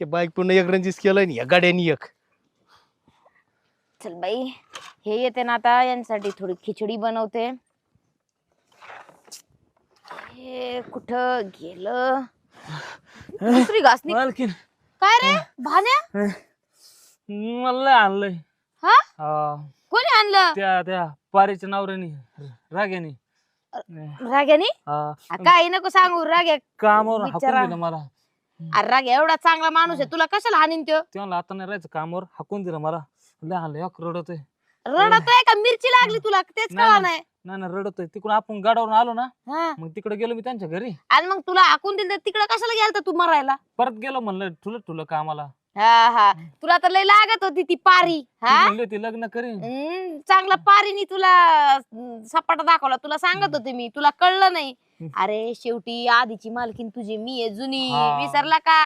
हे बाईक पूर्ण एक रंजीस केलं आणि या गाड्यानी एक. चल बाई हे येते ना आता यांसाठी थोडी खिचडी बनवते. हे कुठं गेलं दुसरी घासणी. मालकीन काय रे भान्या मला आणलंय. हा हा, कोणी आणलं त्या पारीच्या नवऱ्यानी राग्यानी. राग्यानी हा, काही नको सांगू राग्या कामावर हाकून बिचारा. दिलं मला. अरे राग्या एवढा चांगला माणूस आहे तुला कशाला हानीन त्यो. तेव्हा आता नाही राहायचं, कामावर हाकून दिलं मला. लय आणलंय रडतोय. रडत आहे का मिरची लागली तुला तेच कळा नाही. नाही ना रडतोय. तिकडून आपण गाडावरून आलो ना, हा. मग तिकडे गेलो मी त्यांच्या घरी. आणि मग तुला हाकून दिलं तिकडे कशाला गेलता तू मरायला. परत गेलो म्हणलं ठुलं कामाला. हा हा तुला तर लय लागत होती ती पारी. ती हा म्हणली होती लग्न करीन. चांगला पारीनी तुला सपाटा दाखवला. तुला सांगत होते मी तुला कळलं नाही. अरे शेवटी आधीची मालकीन तुझी मी आहे जुनी. हा. विसरला का.